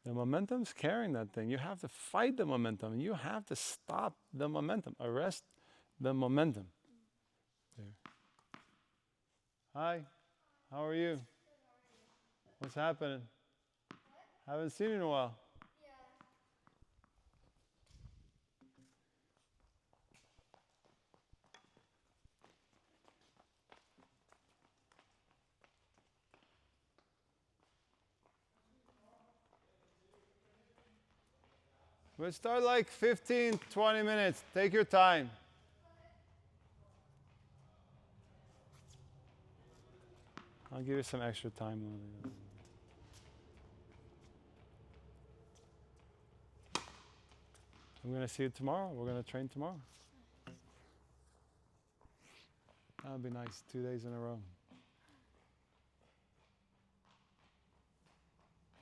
The momentum's carrying that thing. You have to fight the momentum. You have to stop the momentum. Arrest the momentum. There. Hi, how are you? What's happening? Haven't seen you in a while. We'll start like 15, 20 minutes. Take your time. I'll give you some extra time. I'm going to see you tomorrow. We're going to train tomorrow. That would be nice. 2 days in a row. I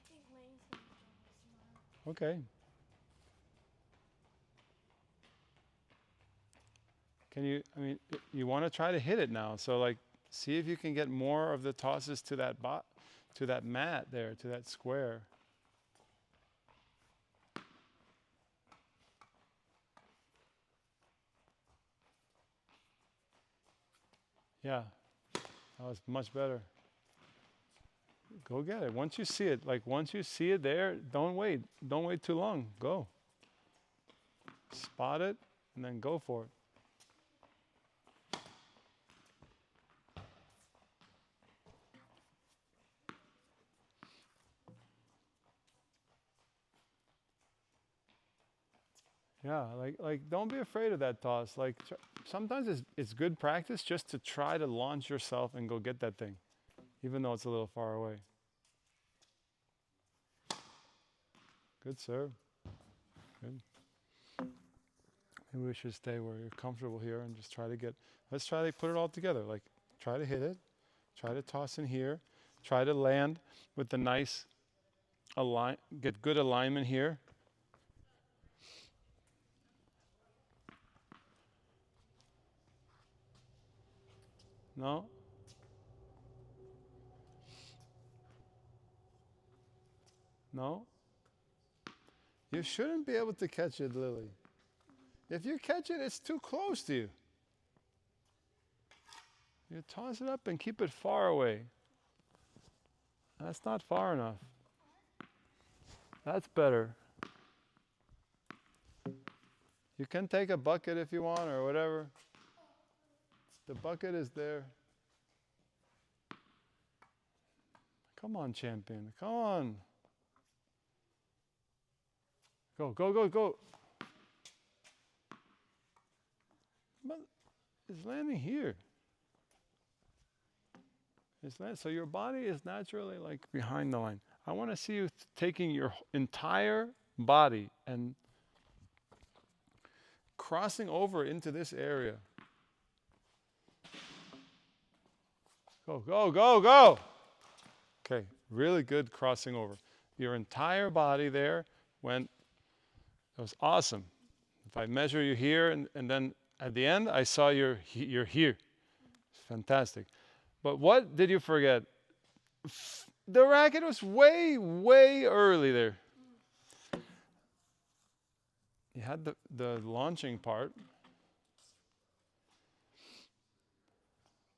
think Lane's gonna join us tomorrow. Okay. You want to try to hit it now. So like, see if you can get more of the tosses to that to that mat there, to that square. Yeah, that was much better. Go get it. Once you see it there, don't wait. Don't wait too long. Go. Spot it and then go for it. Yeah, like don't be afraid of that toss. Like sometimes it's good practice just to try to launch yourself and go get that thing, even though it's a little far away. Good serve. Good. Maybe we should stay where you're comfortable here and just try to get. Let's try to put it all together. Like try to hit it, try to toss in here, try to land with the nice get good alignment here. No? No? You shouldn't be able to catch it, Lily. If you catch it, it's too close to you. You toss it up and keep it far away. That's not far enough. That's better. You can take a bucket if you want or whatever. The bucket is there. Come on, champion. Come on. Go, go, go, go. But it's landing here. So your body is naturally like behind the line. I want to see you taking your entire body and crossing over into this area. Go, go, go, go. Okay, really good crossing over. Your entire body there went, that was awesome. If I measure you here and then at the end, I saw you're here. Fantastic. But what did you forget? The racket was way, way early there. You had the launching part.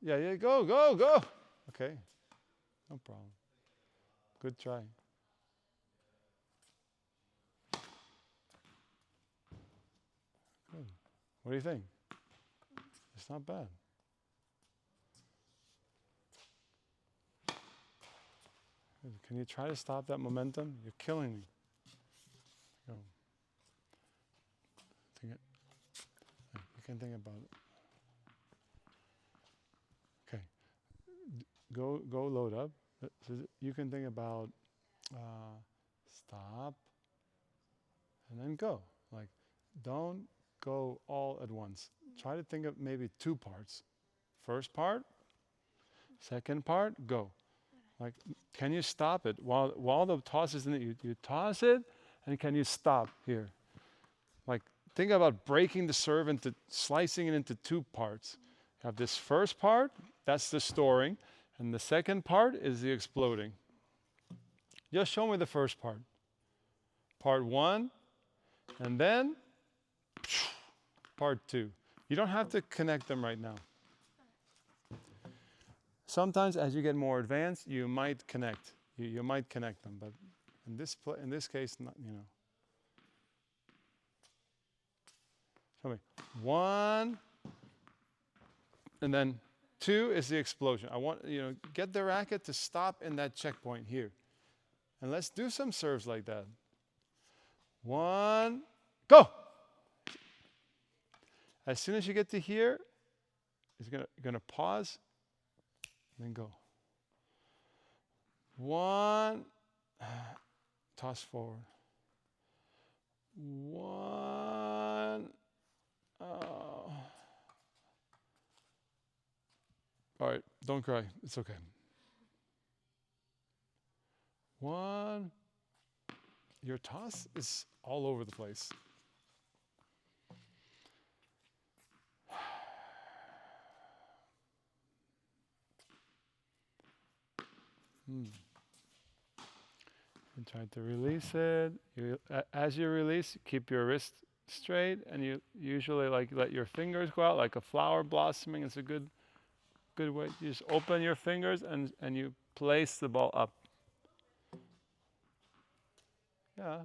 Yeah, go, go, go. Okay, no problem. Good try. Good. What do you think? It's not bad. Good. Can you try to stop that momentum? You're killing me. Go. You can think about it. Okay. Go load up. So you can think about stop and then go. Like, don't go all at once. Try to think of maybe 2 parts. First part, second part, go. Like, can you stop it while the toss is in it? You toss it, and can you stop here? Like, think about breaking the serve into slicing it into 2 parts. You have this first part, that's the storing, and the second part is the exploding. Just show me the first part. Part 1, and then part 2. You don't have to connect them right now. Sometimes as you get more advanced, you might connect. You might connect them, but in this case, not, you know. Show me. 1, and then 2 is the explosion. I want, get the racket to stop in that checkpoint here. And let's do some serves like that. 1, go! As soon as you get to here, it's gonna pause, and then go. 1, toss forward. 1, all right, don't cry, it's okay. 1, your toss is all over the place. And try to release it. As you release, keep your wrist straight, and you usually let your fingers go out like a flower blossoming. It's a good way. You just open your fingers and you place the ball up. Yeah.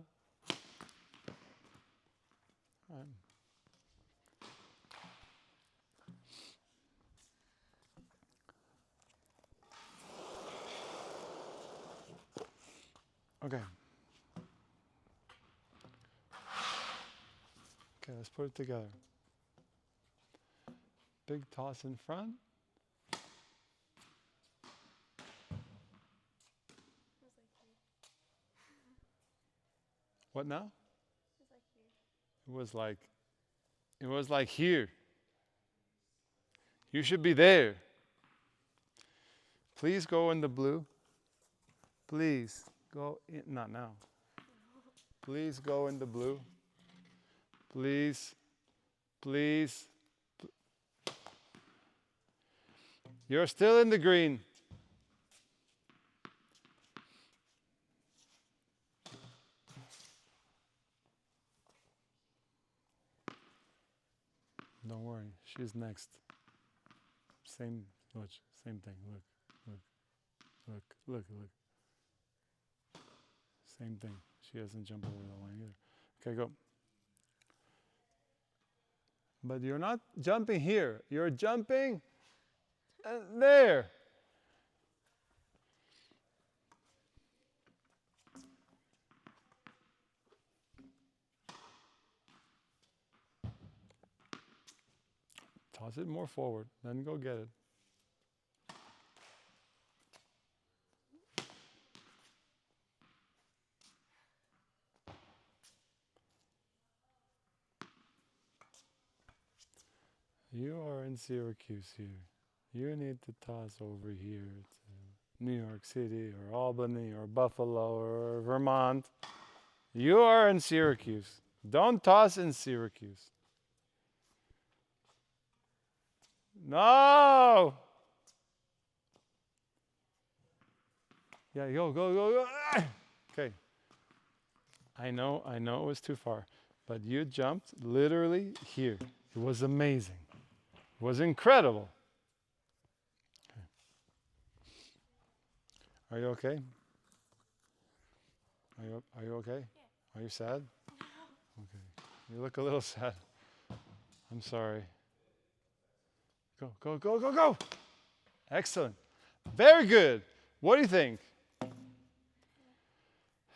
All right. Okay. Okay, let's put it together. Big toss in front. What now? It was like here. You should be there. Please go in the blue. Please go in, not now. Please go in the blue. Please, please. You're still in the green. Don't worry, she's next. Same thing. Look. Same thing. She doesn't jump over the line either. Okay, go. But you're not jumping here. You're jumping there. Toss it more forward, then go get it. You are in Syracuse here. You need to toss over here to New York City or Albany or Buffalo or Vermont. You are in Syracuse. Don't toss in Syracuse. No! Yeah, go. Okay. I know it was too far, but you jumped literally here. It was amazing. It was incredible. Okay. Are you okay? Are you okay? Yeah. Are you sad? Okay. You look a little sad. I'm sorry. Go. Excellent. Very good. What do you think?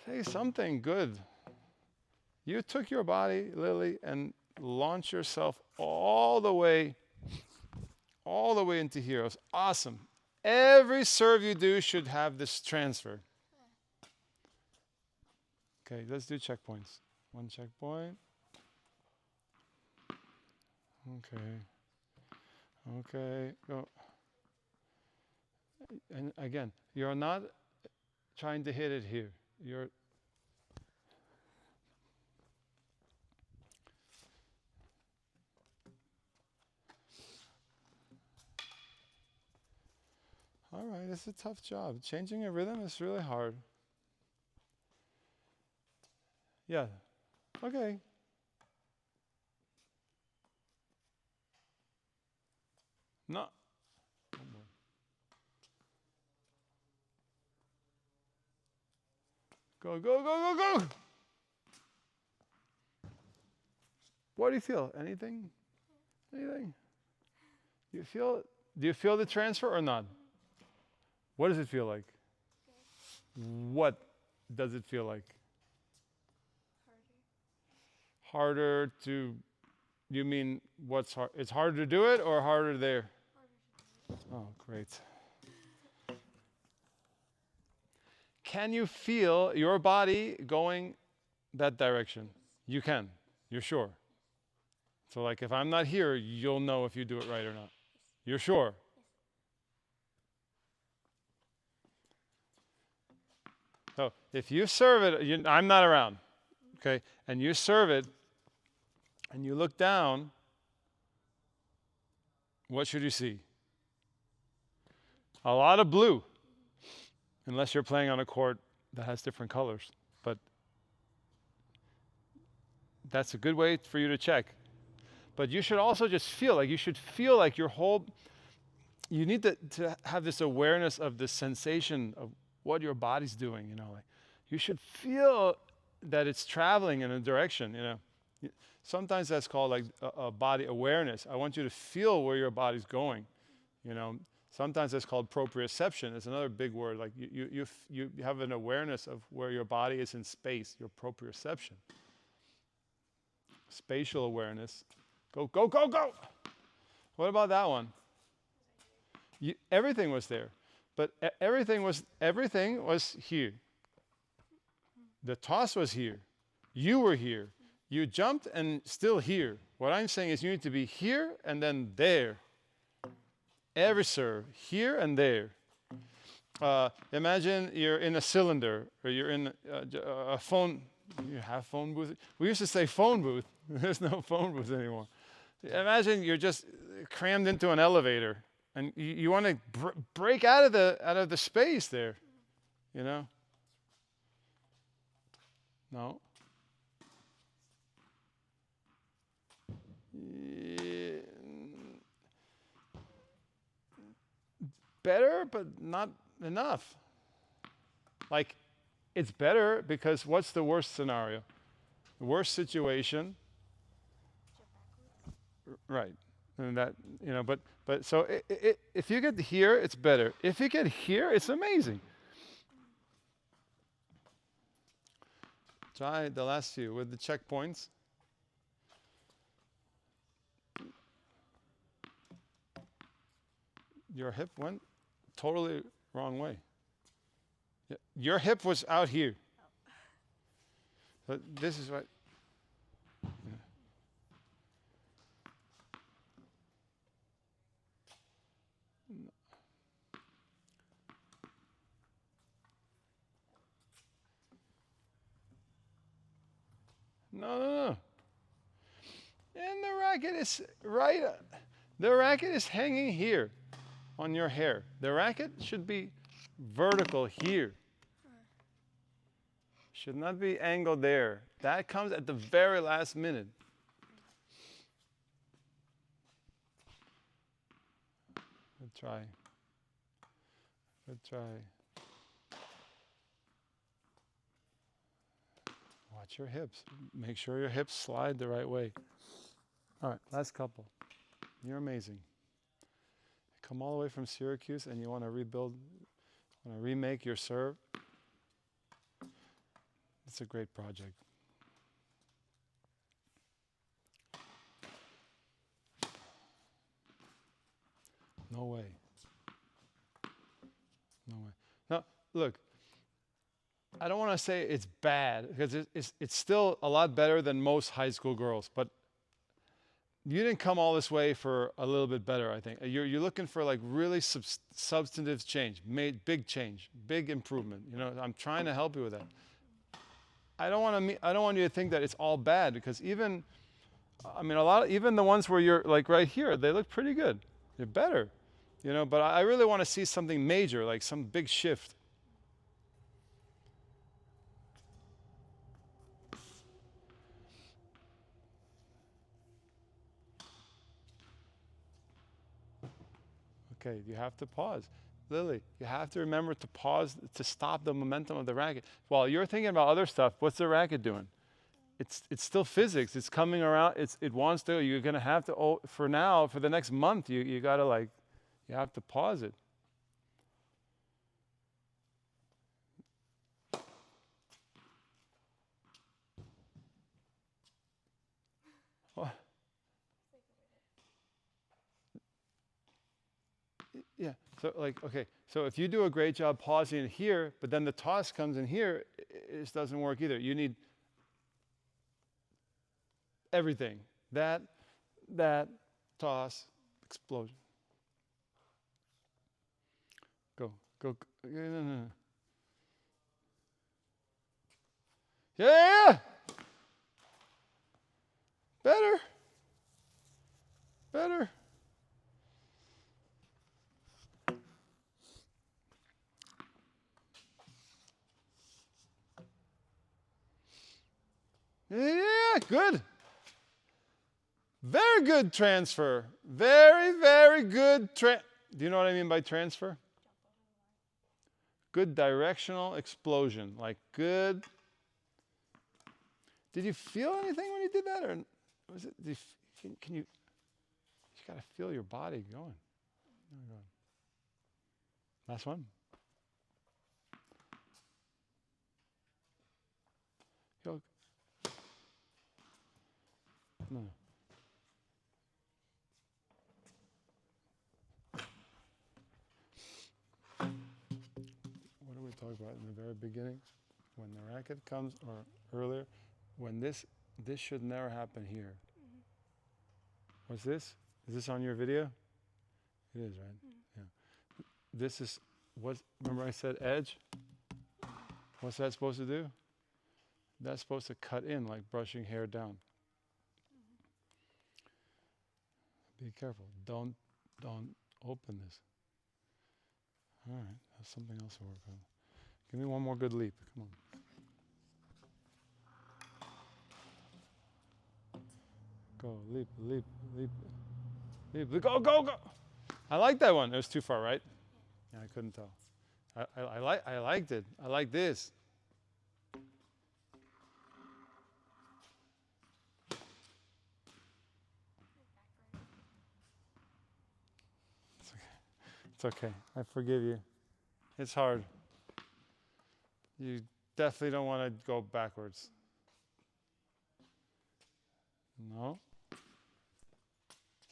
Say something good. You took your body, Lily, and launched yourself all the way into here. It was awesome. Every serve you do should have this transfer. Okay, let's do checkpoints. One checkpoint. Okay, go. And again, you're not trying to hit it here. You're all right, it's a tough job. Changing a rhythm is really hard. Yeah. Okay. No. Go. What do you feel? Anything? Anything? Do you feel the transfer or not? What does it feel like? What does it feel like? Harder to, you mean what's hard? It's harder to do it or harder there? Oh, great. Can you feel your body going that direction? You can. You're sure. So like if I'm not here, you'll know if you do it right or not. You're sure? So if you serve it, I'm not around, okay? And you serve it, and you look down, what should you see? A lot of blue, unless you're playing on a court that has different colors. But that's a good way for you to check. But you should also just feel like your whole, you need to have this awareness of the sensation of what your body's doing, like you should feel that it's traveling in a direction, Sometimes that's called like a body awareness. I want you to feel where your body's going, Sometimes that's called proprioception. It's another big word. Like you have an awareness of where your body is in space, your proprioception. Spatial awareness. Go. What about that one? Everything was there, but everything was here. The toss was here. You were here. You jumped and still here. What I'm saying is you need to be here and then there. Every serve, here and there. Imagine you're in a cylinder or you're in a phone. You have phone booth. We used to say phone booth. There's no phone booth anymore. Imagine you're just crammed into an elevator and you want to break out of the space there, No. Better, but not enough. Like, it's better because what's the worst scenario? The worst situation. Right. And that, but so if you get here, it's better. If you get here, it's amazing. Try the last few with the checkpoints. your hip went totally wrong way. Your hip was out here. But this is what. No, no, no. And the racket is right. The racket is hanging here on your hair. The racket should be vertical here. Should not be angled there. That comes at the very last minute. Good try. Good try. Watch your hips. Make sure your hips slide the right way. All right, last couple. You're amazing. Come all the way from Syracuse and you want to rebuild, want to remake your serve. It's a great project. No way. No way. Now, look, I don't want to say it's bad because it's still a lot better than most high school girls, but you didn't come all this way for a little bit better, I think. You're looking for like really substantive change, big change, big improvement. You know, I'm trying to help you with that. I don't want you to think that it's all bad because even the ones where you're like right here, they look pretty good. They're better, you know, but I really want to see something major, like some big shift. Okay, you have to pause. Lily, you have to remember to pause to stop the momentum of the racket. While you're thinking about other stuff, what's the racket doing? It's still physics. It's coming around. It wants to. You're gonna have to. For now, for the next month, you gotta like, you have to pause it. What? Yeah. So like, okay. So if you do a great job pausing here, but then the toss comes in here, it doesn't work either. You need everything. That, toss, explosion. Go. No. Yeah. Better. Yeah, good. Very good transfer. Very good. Do you know what I mean by transfer? Good directional explosion. Like good. Did you feel anything when you did that? Or was it, can you got to feel your body going. Last one. Go. No. What did we talk about in the very beginning? When the racket comes, or earlier, when this should never happen here. What's this? Is this on your video? It is, right? Yeah. This is remember I said edge? What's that supposed to do? That's supposed to cut in like brushing hair down. Be careful. Don't open this. All right, that's something else to work on. Give me one more good leap. Come on. Go, leap. Go. I like that one. It was too far, right? Yeah, I couldn't tell. I liked it. I like this. It's okay. I forgive you. It's hard. You definitely don't want to go backwards. No.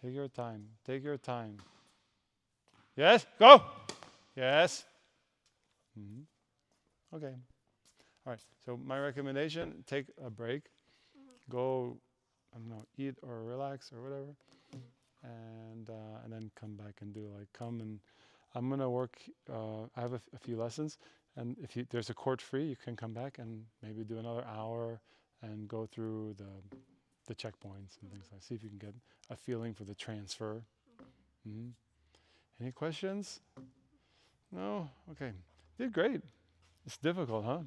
Take your time. Yes. Go. Yes. Okay. All right. So my recommendation: take a break, go, I don't know, eat or relax or whatever, and then come back and do like come and I'm gonna work. I have a few lessons, and if there's a court free, you can come back and maybe do another hour and go through the checkpoints and things like. See if you can get a feeling for the transfer. Any questions? No? Okay. Did great. It's difficult, huh?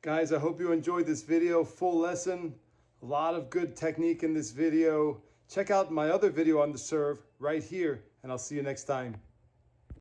Guys, I hope you enjoyed this video. Full lesson. A lot of good technique in this video. Check out my other video on the serve right here, and I'll see you next time.